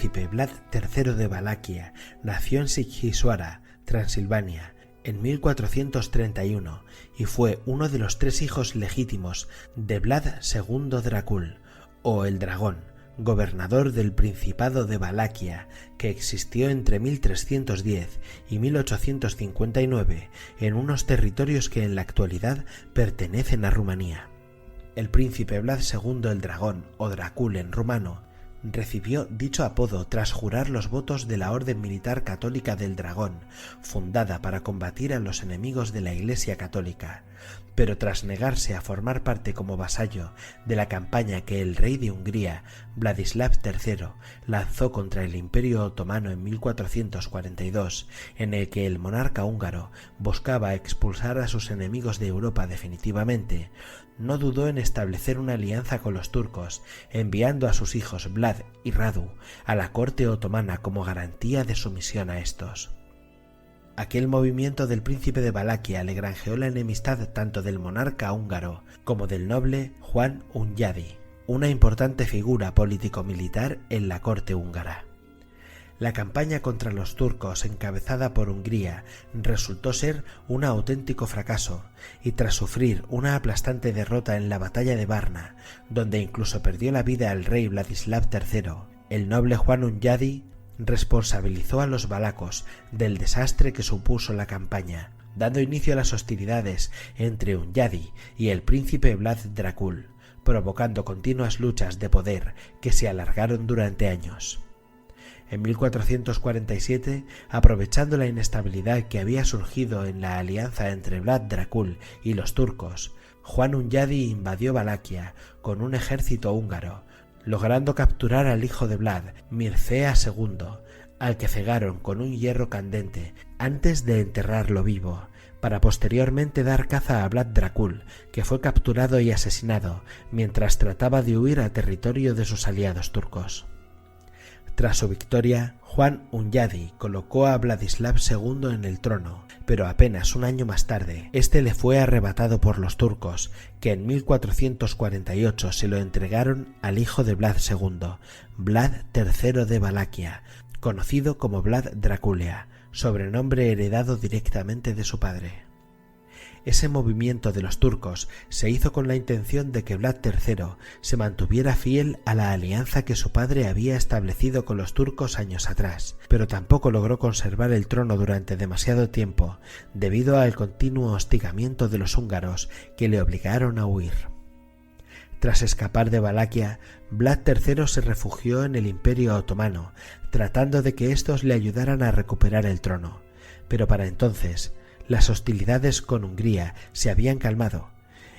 príncipe Vlad III de Valaquia nació en Sighishuara, Transilvania, en 1431 y fue uno de los 3 hijos legítimos de Vlad II Dracul, o el Dragón, gobernador del Principado de Valaquia, que existió entre 1310 y 1859 en unos territorios que en la actualidad pertenecen a Rumanía. El príncipe Vlad II el Dragón, o Dracul en rumano, recibió dicho apodo tras jurar los votos de la Orden Militar Católica del Dragón, fundada para combatir a los enemigos de la Iglesia Católica, pero tras negarse a formar parte como vasallo de la campaña que el rey de Hungría, Vladislav III, lanzó contra el Imperio Otomano en 1442, en el que el monarca húngaro buscaba expulsar a sus enemigos de Europa definitivamente, no dudó en establecer una alianza con los turcos, enviando a sus hijos Vlad y Radu a la corte otomana como garantía de sumisión a estos. Aquel movimiento del príncipe de Valaquia le granjeó la enemistad tanto del monarca húngaro como del noble Juan Hunyadi, una importante figura político-militar en la corte húngara. La campaña contra los turcos encabezada por Hungría resultó ser un auténtico fracaso y tras sufrir una aplastante derrota en la batalla de Varna, donde incluso perdió la vida el rey Vladislav III, el noble Juan Hunyadi responsabilizó a los valacos del desastre que supuso la campaña, dando inicio a las hostilidades entre Hunyadi y el príncipe Vlad Dracul, provocando continuas luchas de poder que se alargaron durante años. En 1447, aprovechando la inestabilidad que había surgido en la alianza entre Vlad Dracul y los turcos, Juan Hunyadi invadió Valaquia con un ejército húngaro, logrando capturar al hijo de Vlad, Mircea II, al que cegaron con un hierro candente antes de enterrarlo vivo, para posteriormente dar caza a Vlad Dracul, que fue capturado y asesinado mientras trataba de huir a territorio de sus aliados turcos. Tras su victoria, Juan Hunyadi colocó a Vladislav II en el trono, pero apenas un año más tarde, este le fue arrebatado por los turcos, que en 1448 se lo entregaron al hijo de Vlad II, Vlad III de Valaquia, conocido como Vlad Draculea, sobrenombre heredado directamente de su padre. Ese movimiento de los turcos se hizo con la intención de que Vlad III se mantuviera fiel a la alianza que su padre había establecido con los turcos años atrás, pero tampoco logró conservar el trono durante demasiado tiempo debido al continuo hostigamiento de los húngaros que le obligaron a huir. Tras escapar de Valaquia, Vlad III se refugió en el Imperio Otomano, tratando de que estos le ayudaran a recuperar el trono, pero para entonces las hostilidades con Hungría se habían calmado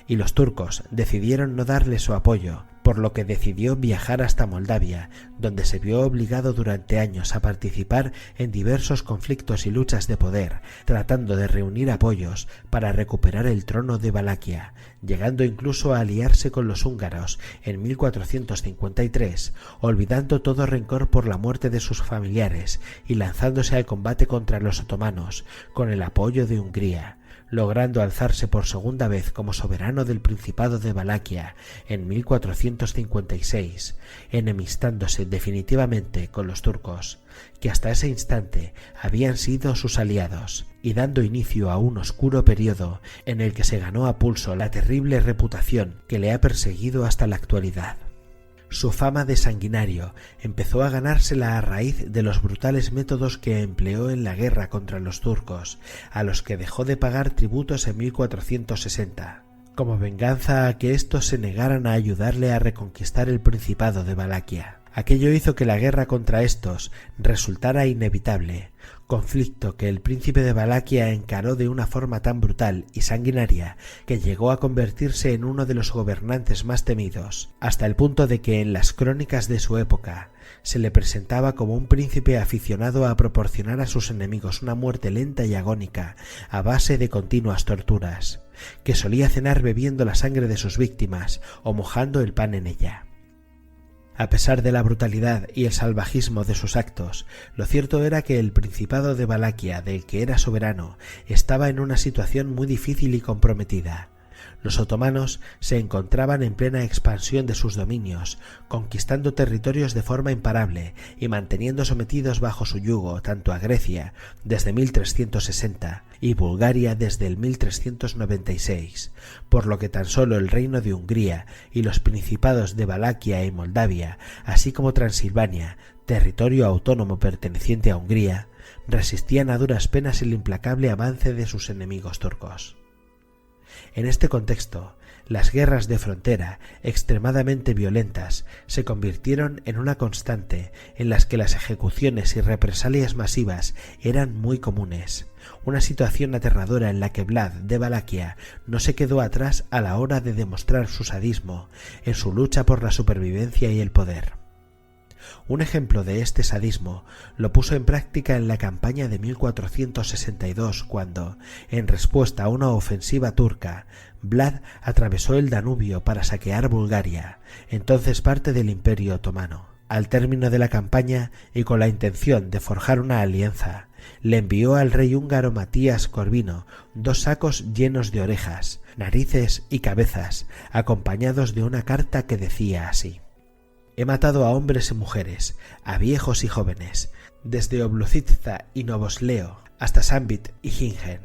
y los turcos decidieron no darle su apoyo, por lo que decidió viajar hasta Moldavia, donde se vio obligado durante años a participar en diversos conflictos y luchas de poder, tratando de reunir apoyos para recuperar el trono de Valaquia, llegando incluso a aliarse con los húngaros en 1453, olvidando todo rencor por la muerte de sus familiares y lanzándose al combate contra los otomanos con el apoyo de Hungría, logrando alzarse por segunda vez como soberano del Principado de Valaquia en 1456, enemistándose definitivamente con los turcos, que hasta ese instante habían sido sus aliados, y dando inicio a un oscuro periodo en el que se ganó a pulso la terrible reputación que le ha perseguido hasta la actualidad. Su fama de sanguinario empezó a ganársela a raíz de los brutales métodos que empleó en la guerra contra los turcos, a los que dejó de pagar tributos en 1460, como venganza a que éstos se negaran a ayudarle a reconquistar el Principado de Valaquia. Aquello hizo que la guerra contra estos resultara inevitable, conflicto que el príncipe de Valaquia encaró de una forma tan brutal y sanguinaria que llegó a convertirse en uno de los gobernantes más temidos, hasta el punto de que en las crónicas de su época se le presentaba como un príncipe aficionado a proporcionar a sus enemigos una muerte lenta y agónica a base de continuas torturas, que solía cenar bebiendo la sangre de sus víctimas o mojando el pan en ella. A pesar de la brutalidad y el salvajismo de sus actos, lo cierto era que el Principado de Valaquia, del que era soberano, estaba en una situación muy difícil y comprometida. Los otomanos se encontraban en plena expansión de sus dominios, conquistando territorios de forma imparable y manteniendo sometidos bajo su yugo tanto a Grecia desde 1360 y Bulgaria desde el 1396, por lo que tan solo el reino de Hungría y los principados de Valaquia y Moldavia, así como Transilvania, territorio autónomo perteneciente a Hungría, resistían a duras penas el implacable avance de sus enemigos turcos. En este contexto, las guerras de frontera, extremadamente violentas, se convirtieron en una constante en las que las ejecuciones y represalias masivas eran muy comunes, una situación aterradora en la que Vlad de Valaquia no se quedó atrás a la hora de demostrar su sadismo en su lucha por la supervivencia y el poder. Un ejemplo de este sadismo lo puso en práctica en la campaña de 1462 cuando, en respuesta a una ofensiva turca, Vlad atravesó el Danubio para saquear Bulgaria, entonces parte del Imperio Otomano. Al término de la campaña y con la intención de forjar una alianza, le envió al rey húngaro Matías Corvino 2 sacos llenos de orejas, narices y cabezas, acompañados de una carta que decía así: «He matado a hombres y mujeres, a viejos y jóvenes, desde Obluzitza y Novosleo hasta Sambit y Hingen.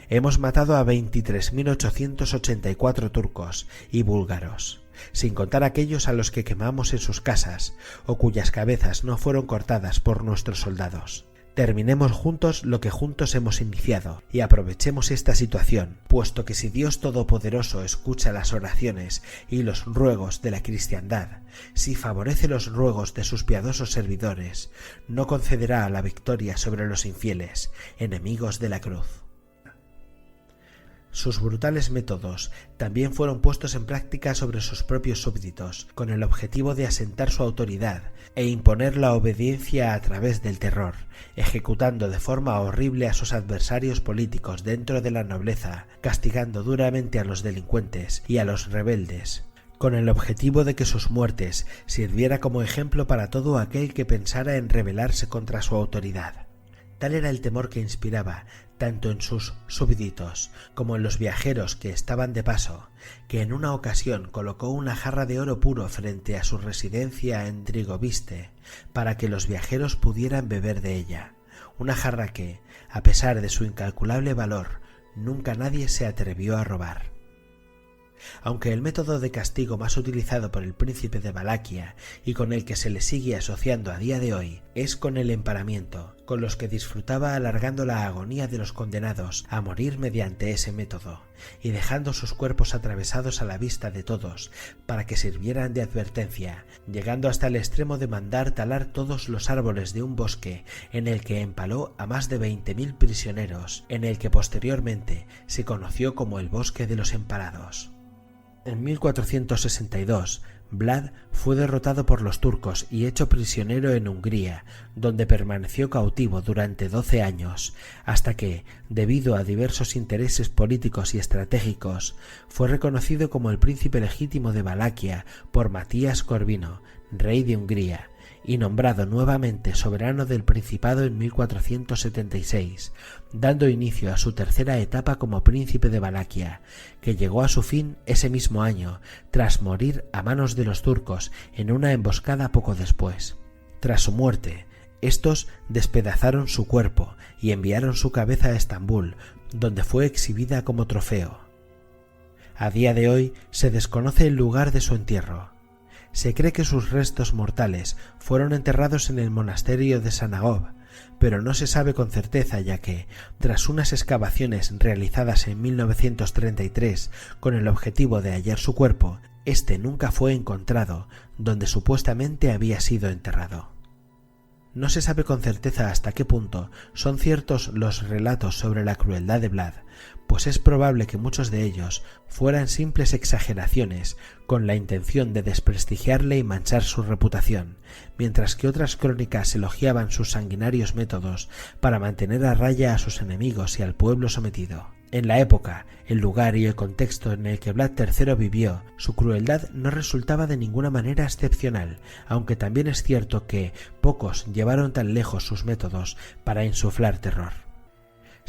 Hemos matado a 23.884 turcos y búlgaros, sin contar aquellos a los que quemamos en sus casas o cuyas cabezas no fueron cortadas por nuestros soldados. Terminemos juntos lo que juntos hemos iniciado y aprovechemos esta situación, puesto que si Dios Todopoderoso escucha las oraciones y los ruegos de la cristiandad, si favorece los ruegos de sus piadosos servidores, no concederá la victoria sobre los infieles, enemigos de la cruz». Sus brutales métodos también fueron puestos en práctica sobre sus propios súbditos, con el objetivo de asentar su autoridad e imponer la obediencia a través del terror, ejecutando de forma horrible a sus adversarios políticos dentro de la nobleza, castigando duramente a los delincuentes y a los rebeldes, con el objetivo de que sus muertes sirviera como ejemplo para todo aquel que pensara en rebelarse contra su autoridad. Tal era el temor que inspiraba tanto en sus súbditos como en los viajeros que estaban de paso, que en una ocasión colocó una jarra de oro puro frente a su residencia en Drigoviste para que los viajeros pudieran beber de ella, una jarra que, a pesar de su incalculable valor, nunca nadie se atrevió a robar. Aunque el método de castigo más utilizado por el príncipe de Valaquia y con el que se le sigue asociando a día de hoy es con el emparamiento, con los que disfrutaba alargando la agonía de los condenados a morir mediante ese método y dejando sus cuerpos atravesados a la vista de todos para que sirvieran de advertencia, llegando hasta el extremo de mandar talar todos los árboles de un bosque en el que empaló a más de 20.000 prisioneros, en el que posteriormente se conoció como el Bosque de los Empalados. En 1462, Vlad fue derrotado por los turcos y hecho prisionero en Hungría, donde permaneció cautivo durante 12 años, hasta que, debido a diversos intereses políticos y estratégicos, fue reconocido como el príncipe legítimo de Valaquia por Matías Corvino, rey de Hungría, y nombrado nuevamente soberano del Principado en 1476, dando inicio a su tercera etapa como príncipe de Valaquia, que llegó a su fin ese mismo año, tras morir a manos de los turcos en una emboscada poco después. Tras su muerte, estos despedazaron su cuerpo y enviaron su cabeza a Estambul, donde fue exhibida como trofeo. A día de hoy se desconoce el lugar de su entierro. Se cree que sus restos mortales fueron enterrados en el monasterio de Sanagov, pero no se sabe con certeza ya que, tras unas excavaciones realizadas en 1933 con el objetivo de hallar su cuerpo, este nunca fue encontrado donde supuestamente había sido enterrado. No se sabe con certeza hasta qué punto son ciertos los relatos sobre la crueldad de Vlad, pues es probable que muchos de ellos fueran simples exageraciones con la intención de desprestigiarle y manchar su reputación, mientras que otras crónicas elogiaban sus sanguinarios métodos para mantener a raya a sus enemigos y al pueblo sometido. En la época, el lugar y el contexto en el que Vlad III vivió, su crueldad no resultaba de ninguna manera excepcional, aunque también es cierto que pocos llevaron tan lejos sus métodos para insuflar terror.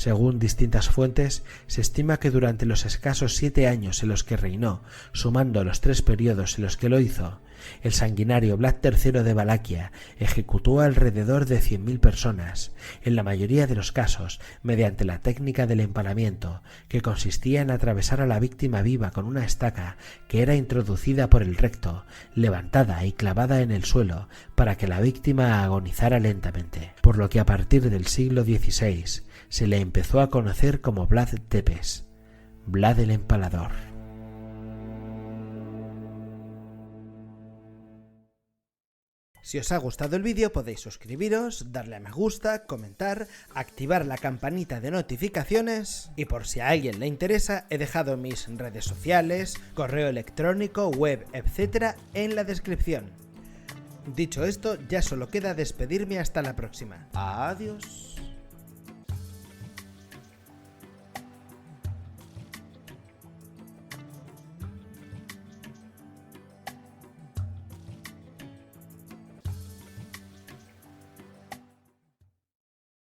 Según distintas fuentes, se estima que durante los escasos 7 años en los que reinó, sumando los 3 periodos en los que lo hizo, el sanguinario Vlad III de Valaquia ejecutó alrededor de 100.000 personas, en la mayoría de los casos mediante la técnica del empalamiento, que consistía en atravesar a la víctima viva con una estaca que era introducida por el recto, levantada y clavada en el suelo para que la víctima agonizara lentamente, por lo que a partir del siglo XVI se le empezó a conocer como Vlad Tepes, Vlad el Empalador. Si os ha gustado el vídeo podéis suscribiros, darle a me gusta, comentar, activar la campanita de notificaciones y por si a alguien le interesa he dejado mis redes sociales, correo electrónico, web, etc. en la descripción. Dicho esto, ya solo queda despedirme hasta la próxima. Adiós.